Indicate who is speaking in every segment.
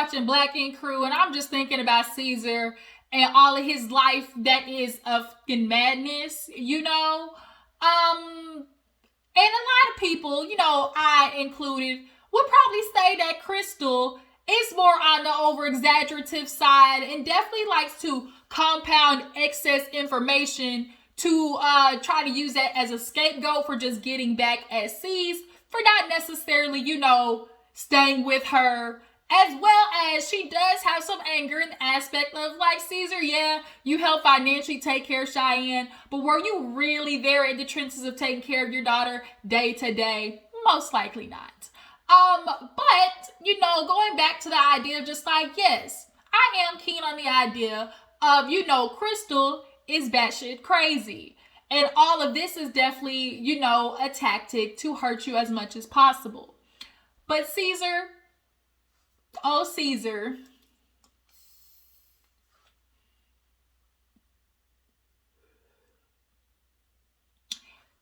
Speaker 1: watching Black Ink Crew, and I'm just thinking about Ceasar and all of his life that is of fucking madness, you know? And a lot of people, you know, I included, would probably say that Crystal is more on the over-exaggerative side and definitely likes to compound excess information to try to use that as a scapegoat for just getting back at Cease, for not necessarily, you know, staying with her, as well as she does have some anger in the aspect of, like, Ceasar, yeah, you help financially take care of Cheyenne, but were you really there in the trenches of taking care of your daughter day to day? Most likely not. But, you know, going back to the idea of just like, yes, I am keen on the idea of, you know, Crystal is batshit crazy. And all of this is definitely, you know, a tactic to hurt you as much as possible. But Ceasar, oh Ceasar,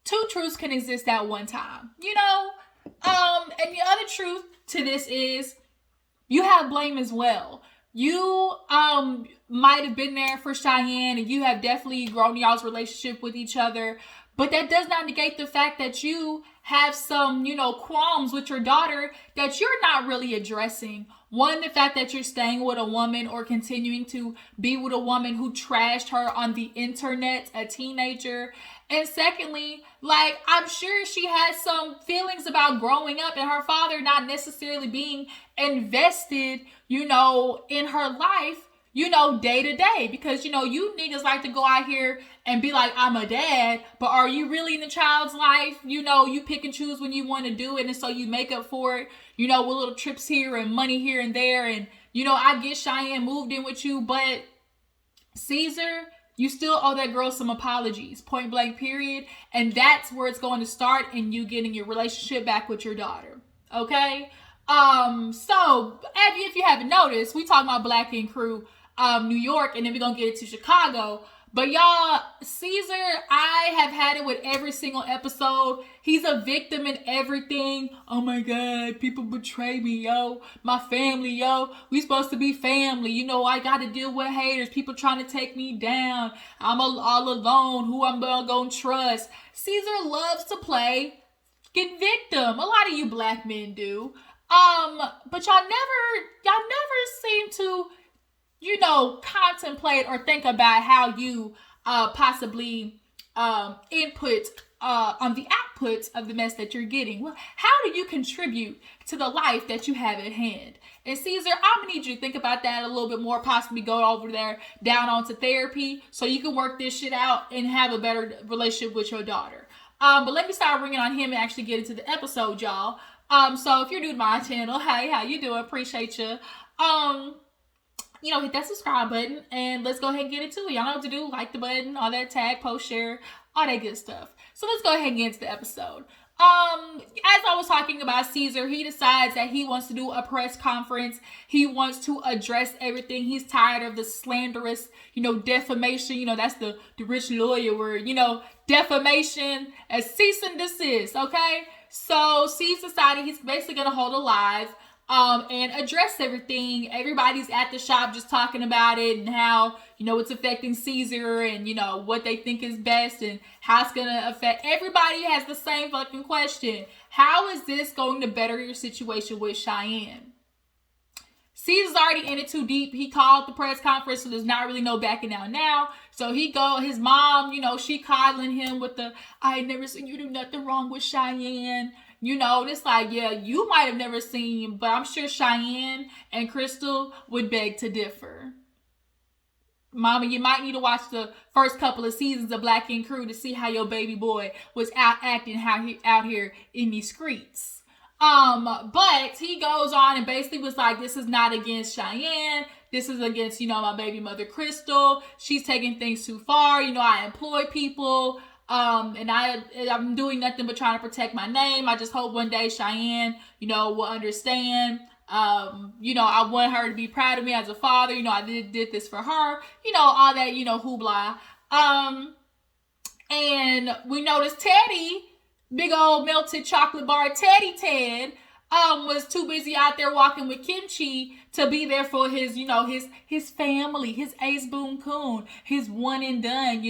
Speaker 1: two truths can exist at one time, you know? And the other truth to this is you have blame as well. You might have been there for Cheyenne, and you have definitely grown y'all's relationship with each other, but that does not negate the fact that you have some, you know, qualms with your daughter that you're not really addressing. One, the fact that you're staying with a woman or continuing to be with a woman who trashed her on the internet, a teenager. And secondly, like, I'm sure she has some feelings about growing up and her father not necessarily being invested, you know, in her life, you know, day to day. Because, you know, you niggas like to go out here and be like, I'm a dad, but are you really in the child's life? You know, you pick and choose when you want to do it, and so you make up for it, you know, with little trips here and money here and there. And, you know, I get Cheyenne moved in with you, but Ceasar, you still owe that girl some apologies, point blank period. And that's where it's going to start in you getting your relationship back with your daughter. Okay? So if you haven't noticed, we talking about Black Ink Crew, New York, and then we're gonna get it to Chicago. But y'all, Ceasar, I have had it with every single episode. He's a victim in everything. Oh my God, people betray me, yo. My family, yo. We supposed to be family. You know, I got to deal with haters. People trying to take me down. I'm all alone. Who I'm gonna trust? Ceasar loves to play get victim. A lot of you black men do. But y'all never seem to, you know, contemplate or think about how you possibly input on the outputs of the mess that you're getting. Well, how do you contribute to the life that you have at hand? And Ceasar, I'm gonna need you to think about that a little bit more, possibly go over there down onto therapy so you can work this shit out and have a better relationship with your daughter. But let me start ringing on him and actually get into the episode, y'all. So if you're new to my channel, hey, how you doing? Appreciate you. You know, hit that subscribe button and let's go ahead and get into it. Y'all know what to do. Like the button, all that, tag, post, share, all that good stuff. So let's go ahead and get into the episode. As I was talking about Ceasar, he decides that he wants to do a press conference. He wants to address everything. He's tired of the slanderous, you know, defamation. You know, that's the rich lawyer word, you know, defamation as cease and desist, okay? So Ceasar decided he's basically going to hold a live and address everything. Everybody's at the shop just talking about it and how, you know, it's affecting Ceasar and, you know, what they think is best and how it's going to affect. Everybody has the same fucking question. How is this going to better your situation with Cheyenne? Ceasar's already in it too deep. He called the press conference, so there's not really no backing out now. So his mom, you know, she coddling him with the, I ain't never seen you do nothing wrong with Cheyenne. You know, it's like, yeah, you might have never seen, but I'm sure Cheyenne and Crystal would beg to differ. Mama, you might need to watch the first couple of seasons of Black Ink Crew to see how your baby boy was acting out here in these streets. But he goes on and basically was like, this is not against Cheyenne. This is against, you know, my baby mother, Crystal. She's taking things too far. You know, I employ people. And I'm doing nothing but trying to protect my name. I just hope one day Cheyenne, you know, will understand. You know, I want her to be proud of me as a father. You know, I did this for her. You know, all that, you know, hoopla. And we noticed Teddy, big old melted chocolate bar Teddy Ted, was too busy out there walking with Kimchi to be there for his, his family, his ace boom coon, his one and done.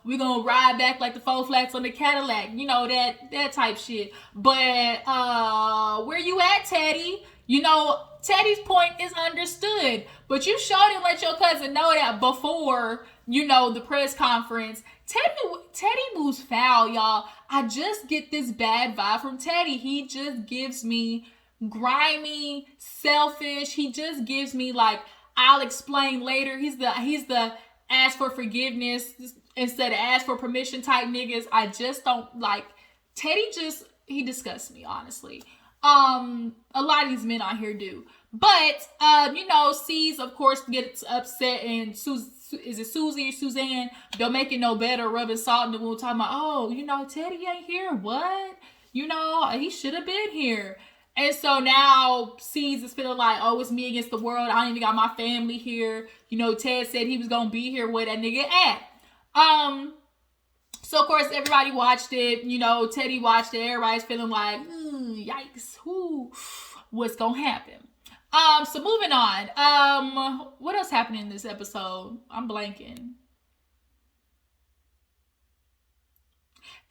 Speaker 1: We're gonna ride back like the four flats on the Cadillac, that type shit. But where you at, Teddy? Teddy's point is understood, but you sure didn't let your cousin know that before, the press conference. Teddy moves foul, y'all. I just get this bad vibe from Teddy. He just gives me grimy, selfish. He just gives me like, I'll explain later. He's the ask for forgiveness instead of ask for permission type niggas. I just don't like Teddy. He disgusts me, honestly. A lot of these men out here do. But C's of course gets upset, and is it Susie or Suzanne? Don't make it no better, rubbing salt in the wound, talking about, Teddy ain't here. What? He should have been here. And so now C's is feeling like, oh, it's me against the world. I don't even got my family here. Ted said he was gonna be here. Where that nigga at? So of course everybody watched it. Teddy watched it. Everybody's feeling like, yikes, what's gonna happen? So moving on. What else happened in this episode? I'm blanking.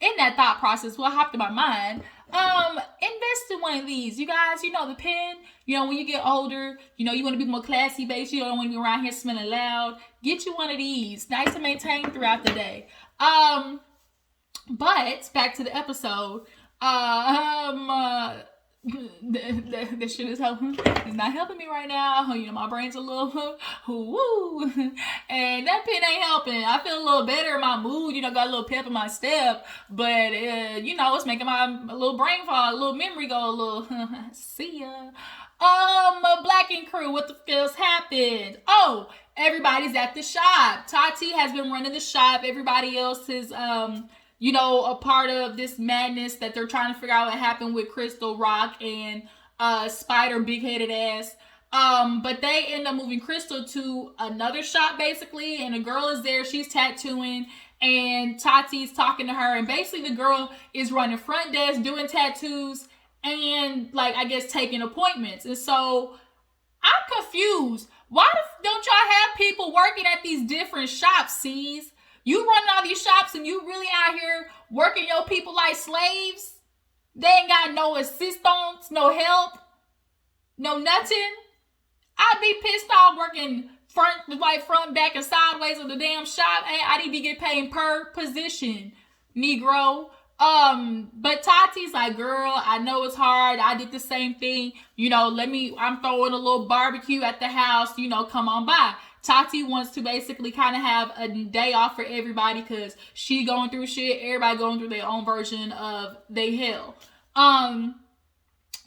Speaker 1: In that thought process, what hopped in my mind? Invest in one of these. You guys, the pen, when you get older, you want to be more classy based. You don't want to be around here smelling loud. Get you one of these. Nice to maintain throughout the day. But back to the episode. This shit is helping. It's not helping me right now. My brain's a little woo, and that pen ain't helping. I feel a little better in my mood. Got a little pep in my step, but it's making my little brain fall, a little memory go a little. See ya. Black and crew. What the fuck's happened? Oh, everybody's at the shop. Tati has been running the shop. Everybody else is a part of this madness that they're trying to figure out what happened with Crystal, Rock, and Spider, big-headed ass. But they end up moving Crystal to another shop, basically, and a girl is there. She's tattooing, and Tati's talking to her, and basically the girl is running front desk, doing tattoos, and, I guess taking appointments. And so, I'm confused. Why don't y'all have people working at these different shops, C's? You running all these shops and you really out here working your people like slaves? They ain't got no assistance, no help, no nothing. I'd be pissed off working front, back, and sideways of the damn shop. I need to get paid per position, Negro. But Tati's like, girl, I know it's hard. I did the same thing. I'm throwing a little barbecue at the house. Come on by. Tati wants to basically kind of have a day off for everybody because she going through shit. Everybody going through their own version of they hell.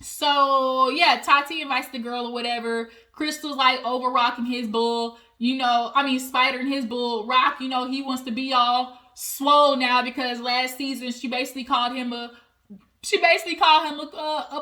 Speaker 1: So yeah, Tati invites the girl or whatever. Crystal's like over rocking his bull. Spider and his bull. Rock, he wants to be all swole now because last season she basically called him a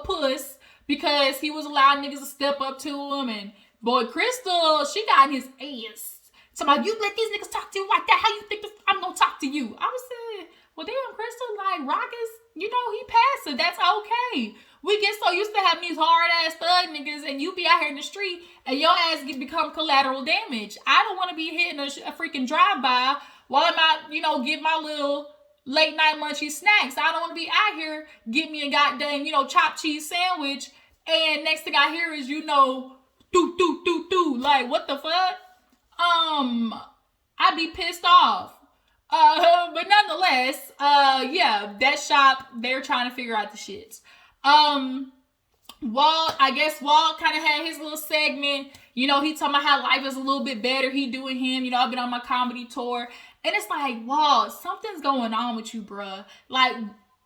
Speaker 1: puss because he was allowing niggas to step up to him. And boy, Crystal, she got in his ass. So you let these niggas talk to you like that? How you think I'm gonna talk to you? I was saying, well, damn, Crystal, Rock is, he passive. That's okay. We get so used to having these hard ass thug niggas, and you be out here in the street, and your ass become collateral damage. I don't want to be hitting a freaking drive by while I'm out, get my little late night munchy snacks. I don't want to be out here get me a goddamn, chopped cheese sandwich, and next thing I hear is, do. Like, what the fuck? I'd be pissed off. But nonetheless, that shop, they're trying to figure out the shits. Walt kind of had his little segment. He talking about how life is a little bit better. He doing him. I've been on my comedy tour. And it's like, Walt, something's going on with you, bruh. Like,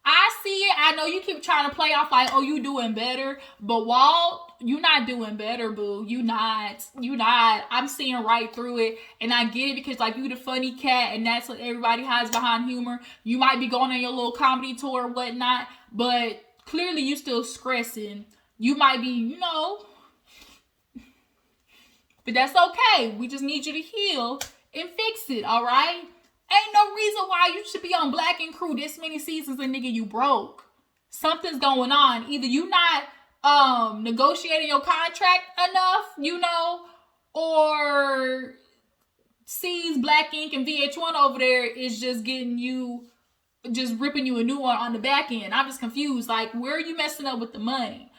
Speaker 1: I see it. I know you keep trying to play off like, oh, you doing better. But Walt, you not doing better, boo. You not. I'm seeing right through it. And I get it because, you the funny cat. And that's what everybody hides behind humor. You might be going on your little comedy tour or whatnot. But clearly you still stressing. You might be, But that's okay. We just need you to heal and fix it, all right? Ain't no reason why you should be on Black and Crew this many seasons and nigga, you broke. Something's going on. Either you not negotiating your contract enough, you know, or C's Black Ink and VH1 over there is just getting you, just ripping you a new one on the back end. I'm just confused. Like, where are you messing up with the money?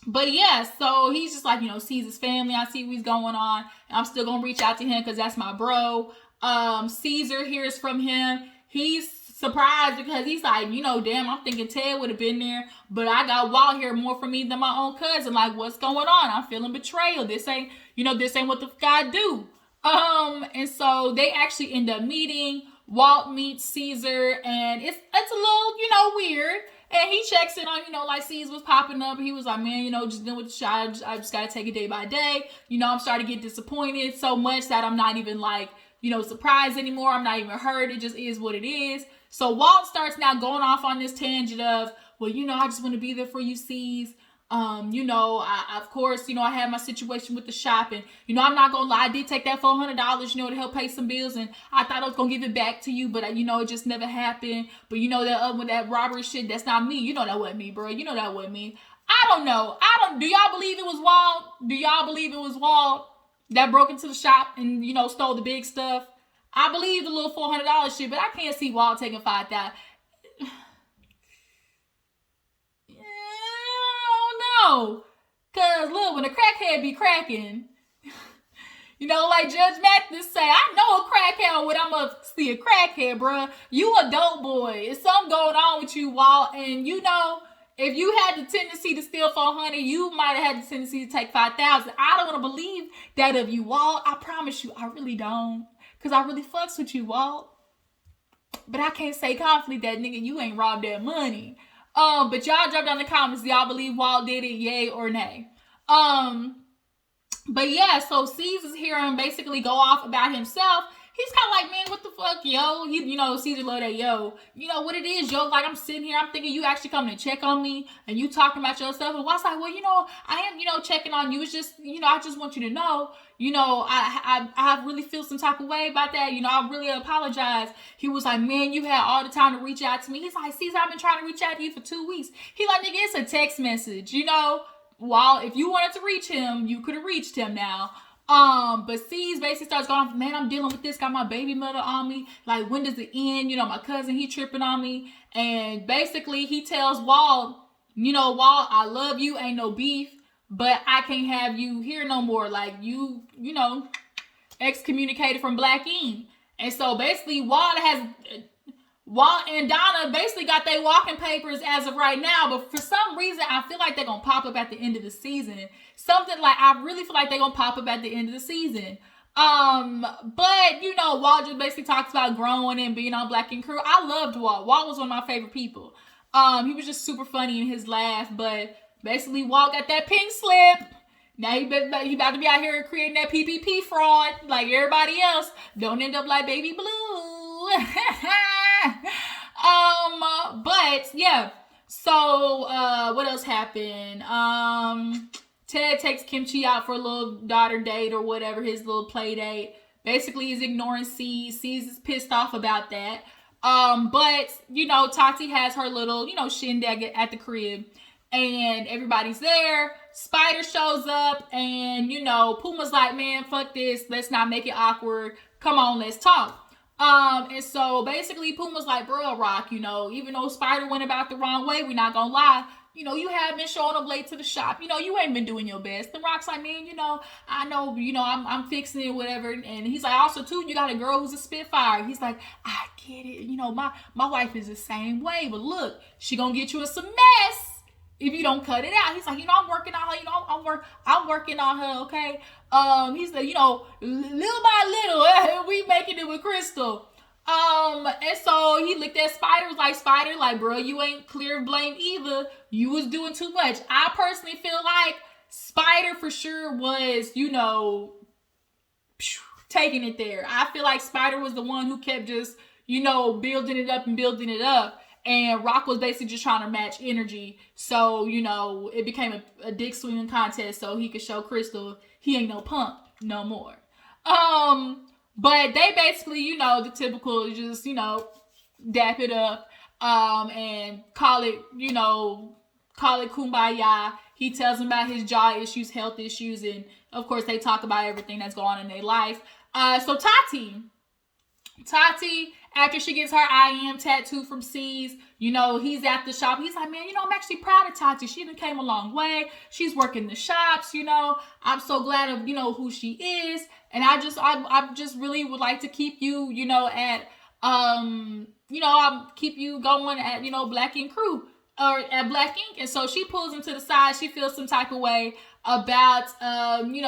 Speaker 1: But yeah, so he's just like, you know, sees his family. I see what's going on. And I'm still going to reach out to him because that's my bro. Ceasar hears from him. He's surprised because he's like, you know, damn, I'm thinking Ted would have been there. But I got Walt here more from me than my own cousin. Like, what's going on? I'm feeling betrayal. This ain't what the guy do. And so they actually end up meeting. Walt meets Ceasar, and it's a little, you know, weird. And he checks in on, you know, like Ceasar was popping up. He was like, man, you know, just dealing with the shot. I just got to take it day by day. You know, I'm starting to get disappointed so much that I'm not even like, you know, surprised anymore. I'm not even hurt. It just is what it is. So Walt starts now going off on this tangent of, well, you know, I just want to be there for you, Ceasar. You know, of course, you know, I had my situation with the shop, and, you know, I'm not gonna lie, I did take that $400, you know, to help pay some bills, and I thought I was gonna give it back to you, but, you know, it just never happened. But, you know, that with that robbery shit, that's not me. You know that wasn't me, bro. You know that wasn't me. I don't know. Do y'all believe it was Walt? Do y'all believe it was Walt that broke into the shop and, you know, stole the big stuff? I believe the little $400 shit, but I can't see Walt taking $5,000. No, cause look, when a crackhead be cracking, you know, like Judge Mathis say, I know a crackhead when I'm gonna see a crackhead, bruh. You a dope boy. It's something going on with you, Walt. And you know, if you had the tendency to steal 400, you might have had the tendency to take 5,000. I don't want to believe that of you, Walt. I promise you, I really don't, cause I really fucks with you, Walt. But I can't say confidently that nigga, you ain't robbed that money. But y'all drop down in the comments. Do y'all believe Walt did it? Yay or nay? But yeah, so Ceasar's hearing him basically go off about himself. He's kind of like, man, what the fuck, yo? You know, Ceasar love that, yo. You know what it is, yo? Like, I'm sitting here, I'm thinking you actually coming to check on me, and you talking about yourself. And Walt's like, well, you know, I am, you know, checking on you. It's just, you know, I just want you to know, you know, I really feel some type of way about that. You know, I really apologize. He was like, man, you had all the time to reach out to me. He's like, Ceasar, I've been trying to reach out to you for 2 weeks. He like, nigga, it's a text message, you know? While if you wanted to reach him, you could have reached him now. But C's basically starts going, man, I'm dealing with this, got my baby mother on me. Like, when does it end? You know, my cousin, he tripping on me. And basically he tells Walt, you know, Walt, I love you, ain't no beef, but I can't have you here no more. Like, you know, excommunicated from Black Ink. And so basically Walt and Donna basically got their walking papers as of right now, but for some reason, I feel like they're going to pop up at the end of the season. Something like, I really feel like they're going to pop up at the end of the season. But, you know, Walt just basically talks about growing and being on Black Ink Crew. I loved Walt. Walt was one of my favorite people. He was just super funny in his laugh, but basically Walt got that pink slip. Now he about to be out here creating that PPP fraud like everybody else. Don't end up like Baby Blue. But yeah, so what else happened? Ted takes Kimchi out for a little daughter date or whatever, his little play date. Basically he's ignoring C's is pissed off about that. But you know, Tati has her little, you know, shindig at the crib, and everybody's there. Spider shows up, and you know, Puma's like, man, fuck this, let's not make it awkward, come on, let's talk. And so basically Puma's like, bro, Rock, you know, even though Spider went about the wrong way, we not gonna lie, you know, you have been showing up late to the shop, you know, you ain't been doing your best. And Rock's like, man, you know, I know, you know, I'm fixing it, whatever. And he's like, also too, you got a girl who's a spitfire. He's like, I get it, you know, my wife is the same way, but look, she gonna get you in some mess if you don't cut it out. He's like, you know, I'm working on her, you know, I'm working on her, okay? He's like, you know, little by little, we making it with Crystal. And so he looked at Spider, was like, Spider, like, bro, you ain't clear of blame either. You was doing too much. I personally feel like Spider for sure was, you know, taking it there. I feel like Spider was the one who kept just, you know, building it up and building it up. And Rock was basically just trying to match energy. So, you know, it became a dick swinging contest so he could show Crystal he ain't no punk no more. But they basically, you know, the typical, just, you know, dap it up, and call it, you know, call it kumbaya. He tells him about his jaw issues, health issues, and of course they talk about everything that's going on in their life. So Tati, after she gets her I am tattoo from C's, he's at the shop. He's like, man, I'm actually proud of Tati. She even came a long way. She's working the shops, I'm so glad of, who she is. And I just really would like to keep you, at, I'll keep you going at, Black Ink Crew or at Black Ink. And so she pulls him to the side. She feels some type of way about,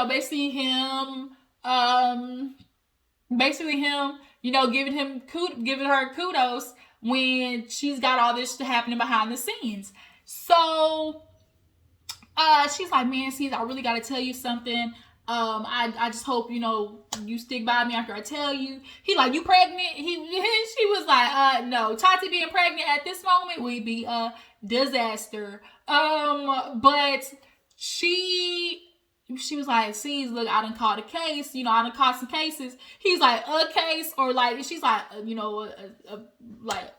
Speaker 1: basically him, giving her kudos when she's got all this happening behind the scenes. So she's like, man, see, I really got to tell you something. I just hope, you stick by me after I tell you. He like, you pregnant? She was like, no. Tati being pregnant at this moment would be a disaster. But she was like, see, look, I done caught a case. I done caught some cases. He's like, a case? Or like, she's like,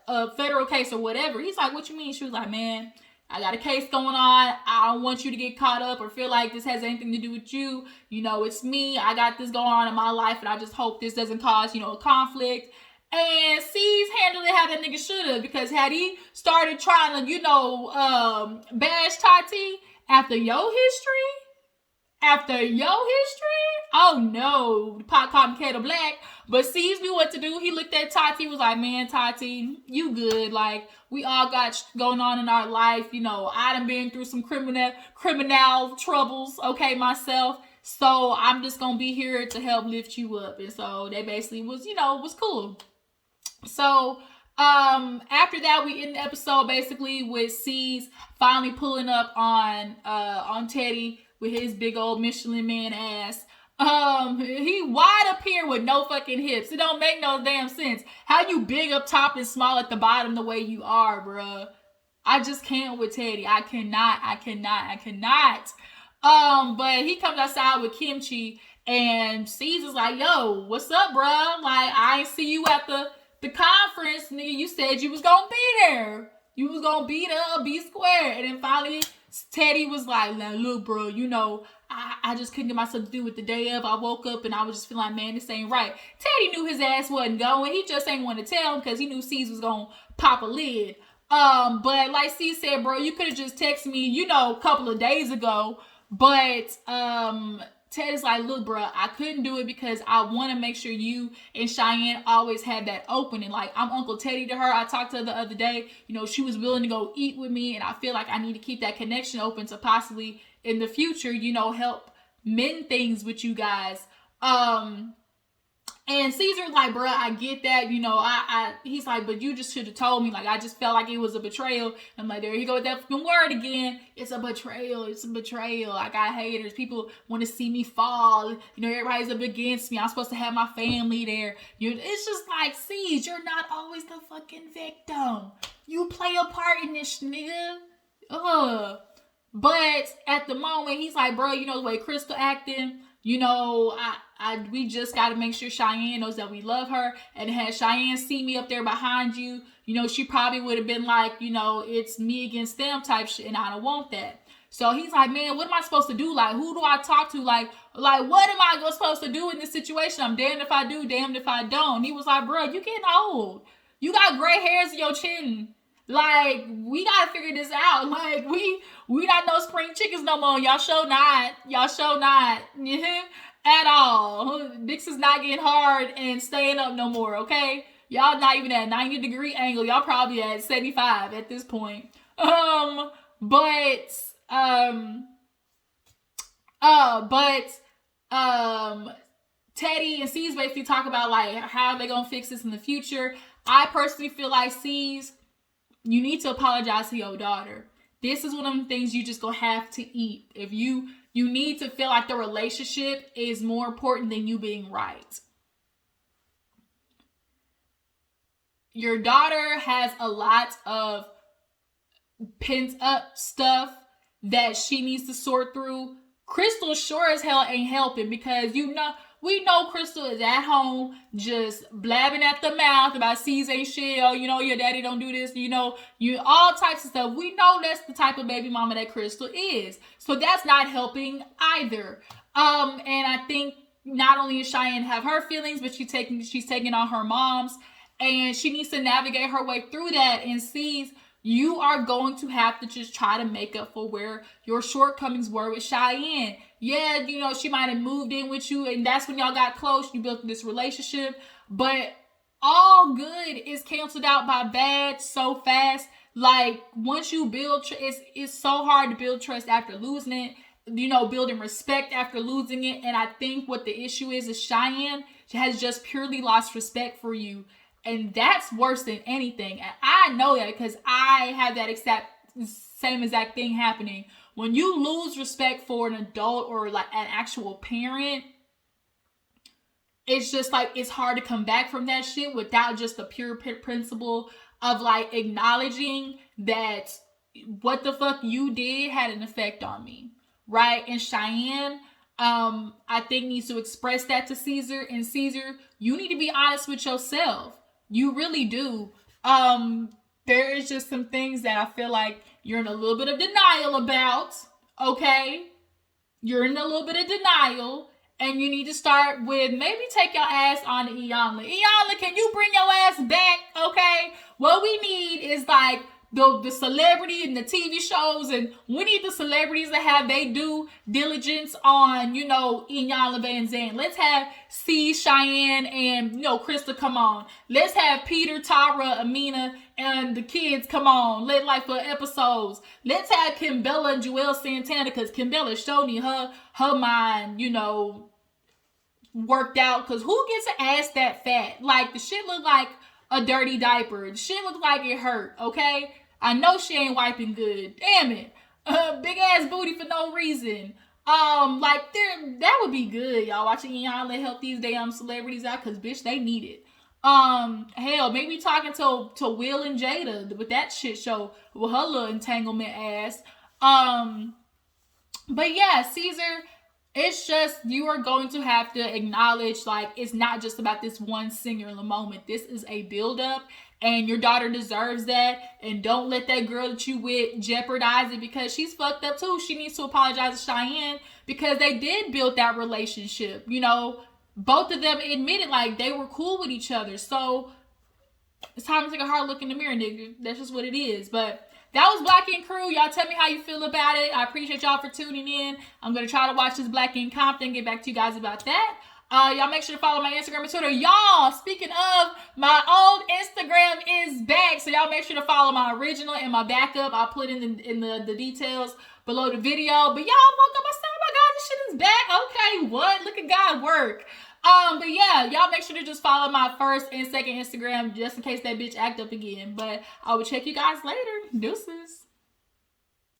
Speaker 1: a federal case or whatever. He's like, what you mean? She was like, man, I got a case going on. I don't want you to get caught up or feel like this has anything to do with you. It's me. I got this going on in my life, and I just hope this doesn't cause, a conflict. And C's handled it how that nigga should have, because had he started trying to, bash Tati after your history, oh no, pot calling kettle black. But C's knew what to do. He looked at Tati, was like, man, Tati, you good. Like, we all got going on in our life. I done been through some criminal troubles, okay, myself. So I'm just gonna be here to help lift you up. And so they basically was cool. So after that, we end the episode basically with C's finally pulling up on Teddy with his big old Michelin Man ass. He wide up here with no fucking hips. It don't make no damn sense. How you big up top and small at the bottom the way you are, bruh. I just can't with Teddy. I cannot. But he comes outside with kimchi, and Caesar's like, yo, what's up, bruh? Like, I ain't see you at the conference, nigga. You said you was gonna be there. You was gonna be there, be square. And then finally, Teddy was like, look, bro, I just couldn't get myself to do it the day of. I woke up and I was just feeling like, man, this ain't right. Teddy knew his ass wasn't going. He just ain't want to tell him because he knew C's was going to pop a lid. But like C said, bro, you could have just texted me, a couple of days ago. But Teddy's like, look, bro, I couldn't do it because I want to make sure you and Cheyenne always have that opening. Like, I'm Uncle Teddy to her. I talked to her the other day. She was willing to go eat with me, and I feel like I need to keep that connection open to possibly in the future, help mend things with you guys. And Caesar's like, bruh, I get that, he's like, but you just should have told me. Like, I just felt like it was a betrayal. I'm like, there you go with that fucking word again. It's a betrayal. I got haters. People want to see me fall. Everybody's up against me. I'm supposed to have my family there. It's just like, Caesar, you're not always the fucking victim. You play a part in this, nigga. But at the moment, he's like, bro, the way Crystal acting, we just got to make sure Cheyenne knows that we love her. And had Cheyenne see me up there behind you, she probably would have been like, it's me against them type shit. And I don't want that. So he's like, man, what am I supposed to do? Like, who do I talk to? Like, what am I supposed to do in this situation? I'm damned if I do, damned if I don't. He was like, bro, you getting old. You got gray hairs in your chin. Like, we gotta figure this out. Like, we not no spring chickens no more. Y'all show not. At all. Dicks is not getting hard and staying up no more, okay? Y'all not even at 90-degree angle. Y'all probably at 75 at this point. Teddy and C's basically talk about, like, how they gonna fix this in the future. I personally feel like C's, you need to apologize to your daughter. This is one of the things you just gonna have to eat. If you need to feel like the relationship is more important than you being right. Your daughter has a lot of pent up stuff that she needs to sort through. Crystal sure as hell ain't helping because We know Crystal is at home just blabbing at the mouth about C's ain't shit, or your daddy don't do this, you all types of stuff. We know that's the type of baby mama that Crystal is. So that's not helping either. And I think not only is Cheyenne have her feelings, but she's taking on her mom's, and she needs to navigate her way through that and sees you are going to have to just try to make up for where your shortcomings were with Cheyenne. Yeah, she might have moved in with you, and that's when y'all got close. You built this relationship, but all good is canceled out by bad so fast. Like, once you build, it's so hard to build trust after losing it. Building respect after losing it. And I think what the issue is Cheyenne has just purely lost respect for you. And that's worse than anything. And I know that because I have that same exact thing happening. When you lose respect for an adult or like an actual parent, it's just like, it's hard to come back from that shit without just the pure principle of like acknowledging that what the fuck you did had an effect on me. Right? And Cheyenne, I think needs to express that to Ceasar. And Ceasar, you need to be honest with yourself. You really do. There is just some things that I feel like you're in a little bit of denial about. Okay? You're in a little bit of denial. And you need to start with maybe take your ass on to Iyanla. Iyanla, can you bring your ass back? Okay? What we need is like the celebrity and the TV shows, and we need the celebrities to have they due diligence on, Iyanla Vanzant. Let's have C, Cheyenne, and, Krista come on. Let's have Peter, Tara, Amina, and the kids come on. For episodes. Let's have Kimbella and Joelle Santana, because Kimbella showed me her mind, worked out, because who gets an ass that fat? Like, the shit look like a dirty diaper. The shit look like it hurt, okay? I know she ain't wiping good. Damn it. Big ass booty for no reason. That would be good, y'all, watching Iyanla help these damn celebrities out, because bitch, they need it. Hell, maybe talking to Will and Jada with that shit show with her little entanglement ass. But yeah, Ceasar, it's just, you are going to have to acknowledge, like, it's not just about this one singular moment. This is a buildup, and your daughter deserves that. And don't let that girl that you with jeopardize it, because she's fucked up too. She needs to apologize to Cheyenne, because they did build that relationship. Both of them admitted like they were cool with each other. So it's time to take a hard look in the mirror, nigga. That's just what it is. But that was Black Ink Crew. Y'all tell me how you feel about it. I appreciate y'all for tuning in. I'm going to try to watch this Black Ink Compton, get back to you guys about that. Y'all make sure to follow my Instagram and Twitter. Y'all, speaking of, my old Instagram is back. So y'all make sure to follow my original and my backup. I'll put in the details below the video. But y'all woke up and said, oh my God, this shit is back. Okay, what? Look at God work. But yeah, y'all make sure to just follow my first and second Instagram just in case that bitch act up again. But I will check you guys later. Deuces.